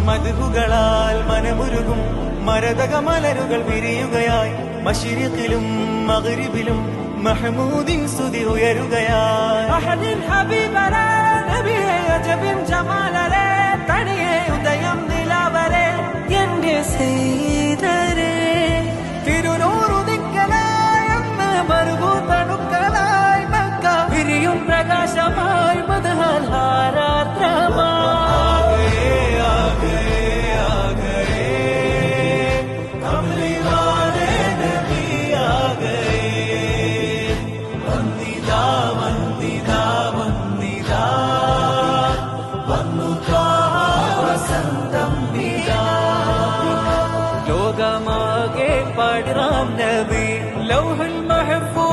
മദ്ഹുകളാൽ മനമുരുകും മരതക മലരുകൾ വിരിയുകയായി മശ്രിഖിലും മഗ്രിബിലും മഹ്മൂദിൻ സ്തുതി ഉയരുകയായി അഹദിൻ ഹബീബരേ നബിയേ അജബിൻ ജമാലരേ തനിയെ ഉദയം നിലാവരേ എന്റെ സൈദരേ തിരുനൂറുദിക്കലായി അന്ന് മറുകൂത്തണുക്കളായി മക്ക വിരിയും പ്രകാശമായി മദ്ഹൽ ഹാരാത്രമായി ലോകമാകെ പാടിറാം നബി ലൗഹുൽ മഹ്ഫൂസ്